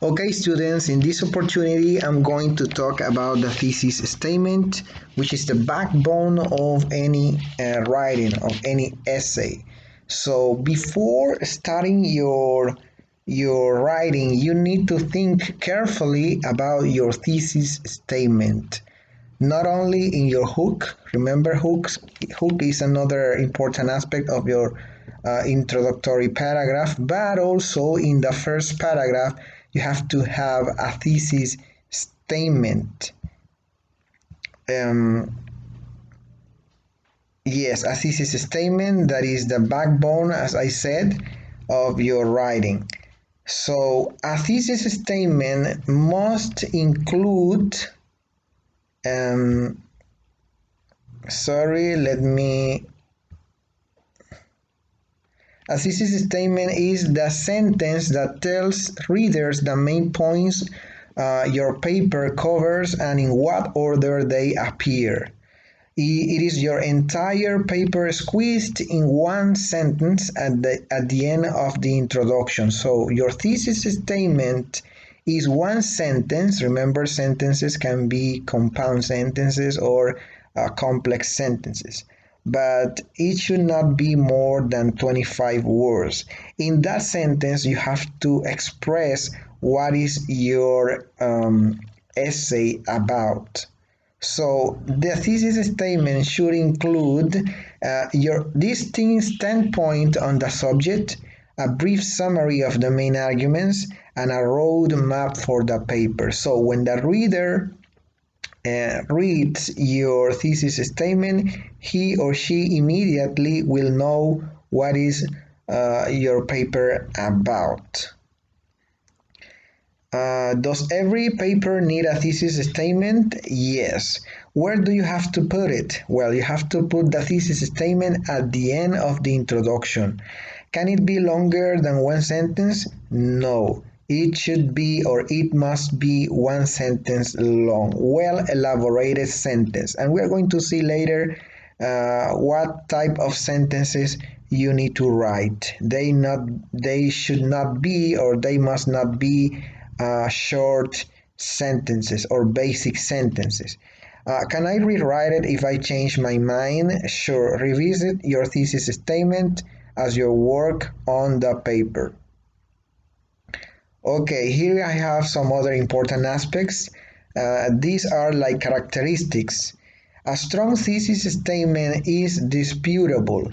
Okay, students, in this opportunity, I'm going to talk about the thesis statement, which is the backbone of any writing, of any essay. So before starting your writing, you need to think carefully about your thesis statement. Not only in your hook, remember hook is another important aspect of your introductory paragraph, but also in the first paragraph you have to have a thesis statement. um, yes, a thesis statement that is the backbone, as I said, of your writing. So a thesis statement must include um, sorry let me A thesis statement is the sentence that tells readers the main points your paper covers and in what order they appear. It is your entire paper squeezed in one sentence at the end of the introduction. So your thesis statement is one sentence. Remember, sentences can be compound sentences or complex sentences, but it should not be more than 25 words. In that sentence, you have to express what is your essay about. So the thesis statement should include your distinct standpoint on the subject, a brief summary of the main arguments, and a road map for the paper. So when the reader reads your thesis statement, he or she immediately will know what is your paper about. Does every paper need a thesis statement? Yes. Where do you have to put it? Well, you have to put the thesis statement at the end of the introduction. Can it be longer than one sentence? No. It should be or it must be one sentence long, well elaborated sentence. And we're going to see later what type of sentences you need to write. They should not be or they must not be short sentences or basic sentences. Can I rewrite it if I change my mind? Sure, revisit your thesis statement as your work on the paper. Okay, here I have some other important aspects. These are like characteristics. A strong thesis statement is disputable.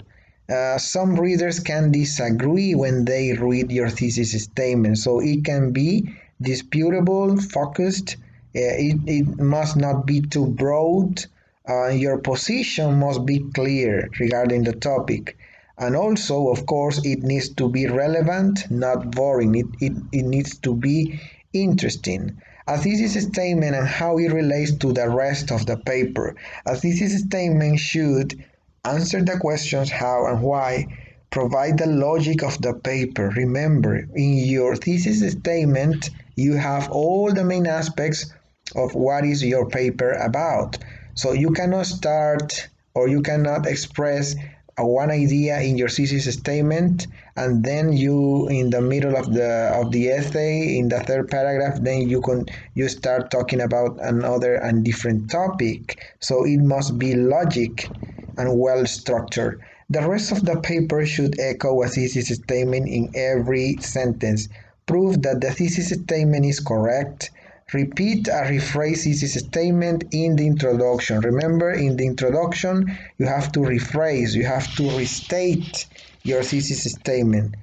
Some readers can disagree when they read your thesis statement, so it can be disputable, focused. It must not be too broad. Your position must be clear regarding the topic. And also, of course, it needs to be relevant, not boring. It needs to be interesting. A thesis statement and how it relates to the rest of the paper. A thesis statement should answer the questions how and why, provide the logic of the paper. Remember, in your thesis statement, you have all the main aspects of what is your paper about. So you cannot start or you cannot express one idea in your thesis statement and then you in the middle of the essay in the third paragraph then you start talking about another and different topic. So it must be logic and well structured. The rest of the paper should echo a thesis statement in every sentence. Prove that the thesis statement is correct. Repeat or rephrase thesis statement in the introduction. Remember, in the introduction, you have to rephrase, you have to restate your thesis statement.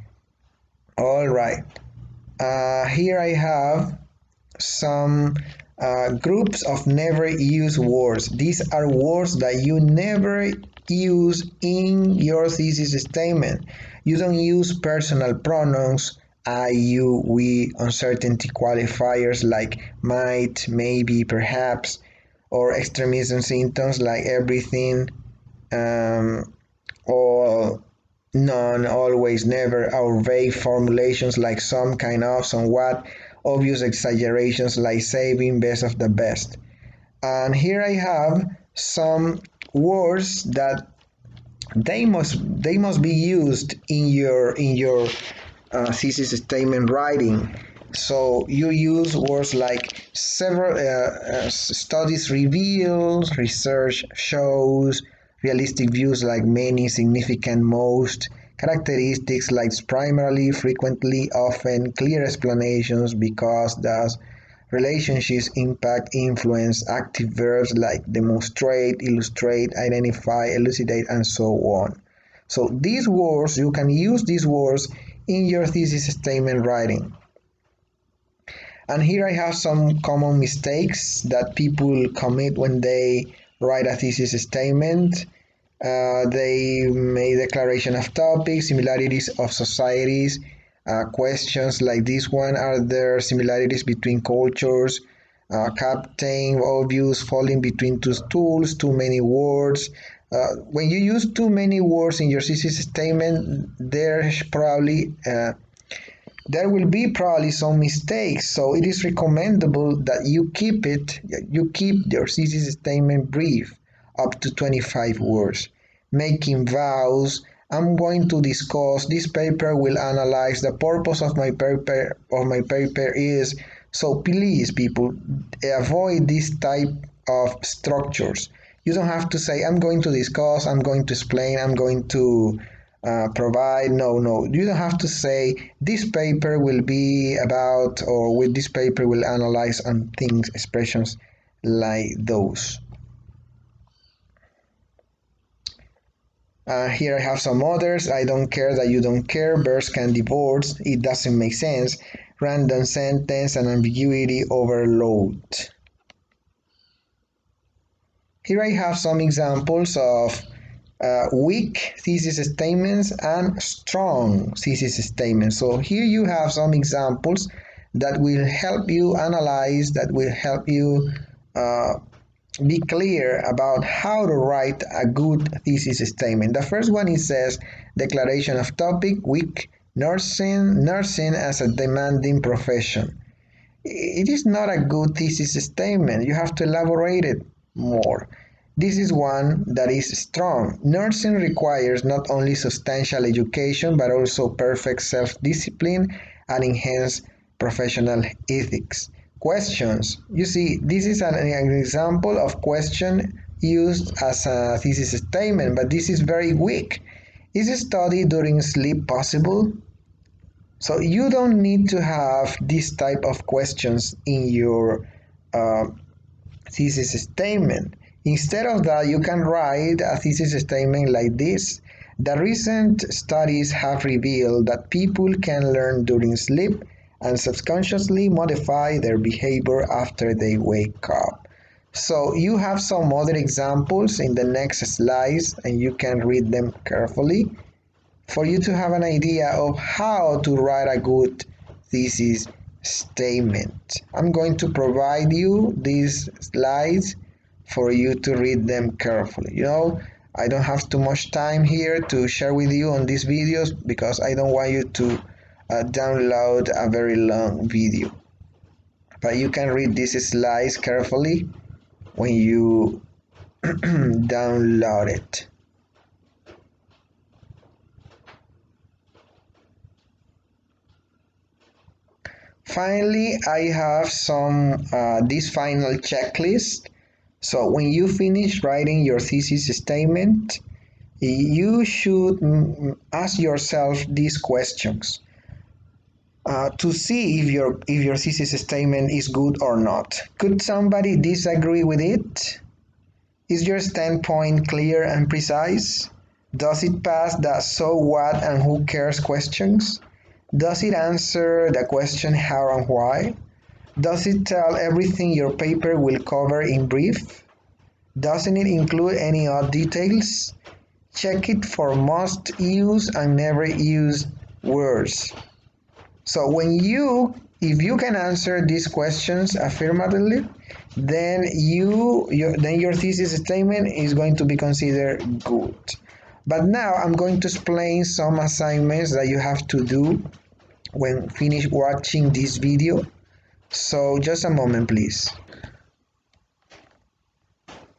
All right. Here I have some groups of never used words. These are words that you never use in your thesis statement. You don't use personal pronouns, I, you, we, uncertainty qualifiers like might, maybe, perhaps, or extremism symptoms like everything, all, none, always, never, or vague formulations like some, kind of, somewhat, obvious exaggerations like saving, best of the best. And here I have some words that they must be used in your thesis statement writing. So you use words like several studies reveal, research shows, realistic views like many, significant, most, characteristics like primarily, frequently, often, clear explanations because, thus, relationships, impact, influence, active verbs like demonstrate, illustrate, identify, elucidate, and so on. So these words, you can use these words in your thesis statement writing. And here I have some common mistakes that people commit when they write a thesis statement. They make declaration of topics, similarities of societies, questions like this one: are there similarities between cultures? Captain obvious falling between two stools, too many words. When you use too many words in your thesis statement, there will be probably some mistakes, so it is recommendable that you keep your thesis statement brief, up to 25 words, making vows. I'm going to discuss this paper, will analyze the purpose of my paper is. So please, people, avoid this type of structures. You don't have to say I'm going to discuss, I'm going to explain, I'm going to provide. No, you don't have to say this paper will be about, or with this paper will analyze, and things, expressions like those. Here I have some others. I don't care that you don't care, verbs can divorce, it doesn't make sense, random sentence, and ambiguity overload. Here I have some examples of weak thesis statements and strong thesis statements. So here you have some examples that will help you analyze, that will help you uh, be clear about how to write a good thesis statement. The first one, it says declaration of topic: weak, nursing as a demanding profession. It is not a good thesis statement. You have to elaborate it more. This is one that is strong. Nursing requires not only substantial education but also perfect self-discipline and enhanced professional ethics. Questions. You see, this is an example of question used as a thesis statement, but this is very weak. Is study during sleep possible? So you don't need to have this type of questions in your uh, thesis statement. Instead of that, you can write a thesis statement like this: the recent studies have revealed that people can learn during sleep and subconsciously modify their behavior after they wake up. So you have some other examples in the next slides, and you can read them carefully for you to have an idea of how to write a good thesis statement. I'm going to provide you these slides for you to read them carefully. I don't have too much time here to share with you on these videos because I don't want you to download a very long video. But you can read these slides carefully when you download it. Finally, I have this final checklist. So when you finish writing your thesis statement, you should ask yourself these questions to see if your thesis statement is good or not. Could somebody disagree with it? Is your standpoint clear and precise? Does it pass the so what and who cares questions? Does it answer the question how and why? Does it tell everything your paper will cover in brief? Doesn't it include any odd details? Check it for must use and never use words. So if you can answer these questions affirmatively, then your thesis statement is going to be considered good. But now I'm going to explain some assignments that you have to do when finish watching this video. So just a moment, please.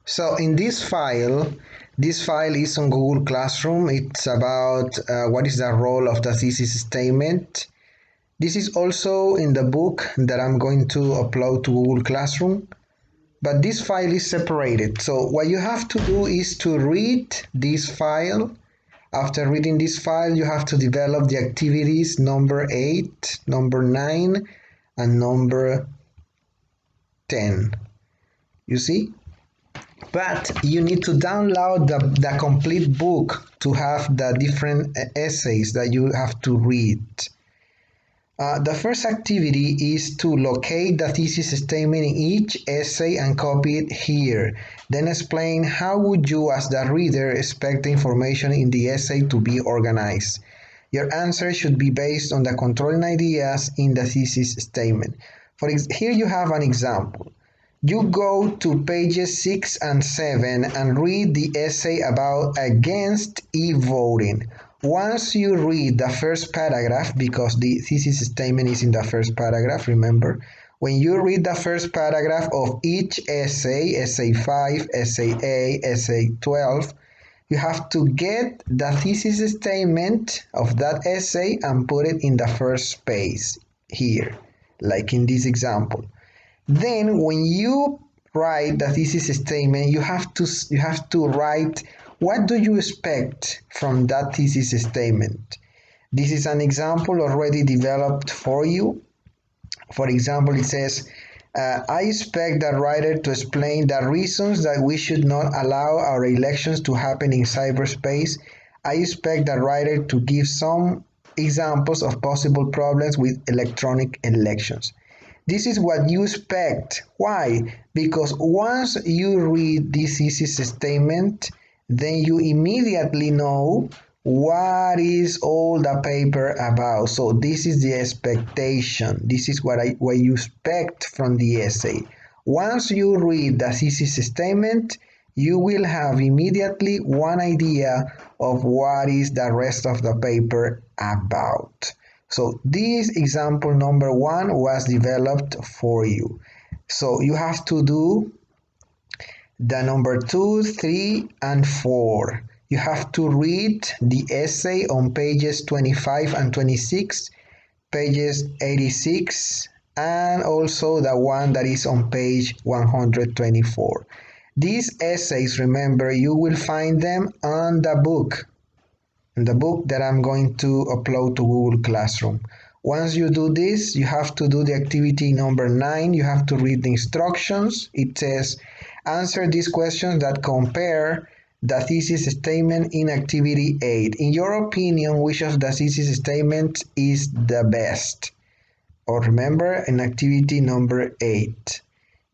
So in this file is on Google Classroom. It's about what is the role of the thesis statement. This is also in the book that I'm going to upload to Google Classroom, but this file is separated. So what you have to do is to read this file. After reading this file, you have to develop the activities number 8, number 9, and number 10. You see? But you need to download the complete book to have the different essays that you have to read. The first activity is to locate the thesis statement in each essay and copy it here. Then explain how would you as the reader expect the information in the essay to be organized. Your answer should be based on the controlling ideas in the thesis statement. Here you have an example. You go to pages 6 and 7 and read the essay about against e-voting. Once you read the first paragraph, because the thesis statement is in the first paragraph, remember, when you read the first paragraph of each essay, essay 5, essay A, essay 12, you have to get the thesis statement of that essay and put it in the first space here, like in this example. Then when you write the thesis statement, you have to write what do you expect from that thesis statement. This is an example already developed for you. For example, it says, I expect the writer to explain the reasons that we should not allow our elections to happen in cyberspace. I expect the writer to give some examples of possible problems with electronic elections. This is what you expect. Why? Because once you read this thesis statement, then you immediately know what is all the paper about. So this is the expectation. This is what you expect from the essay. Once you read the thesis statement, you will have immediately one idea of what is the rest of the paper about. So this example number 1 was developed for you. So you have to do the number 2, 3, and 4. You have to read the essay on pages 25 and 26, pages 86, and also the one that is on page 124. These essays, remember, you will find them on the book that I'm going to upload to Google Classroom. Once you do this, you have to do the activity number 9. You have to read the instructions. It says, answer these questions that compare the thesis statement in activity 8. In your opinion, which of the thesis statements is the best? Or remember, in activity number 8.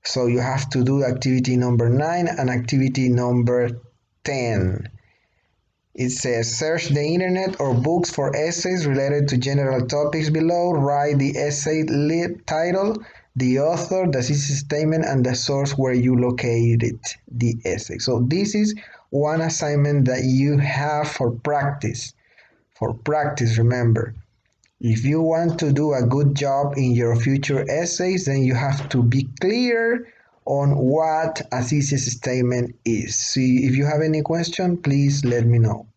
So you have to do activity number 9 and activity number 10. It says, search the internet or books for essays related to general topics below. Write the essay title, the author, the thesis statement, and the source where you located the essay. So this is one assignment that you have for practice. For practice, remember. If you want to do a good job in your future essays, then you have to be clear on what a thesis statement is. See, if you have any question, please let me know.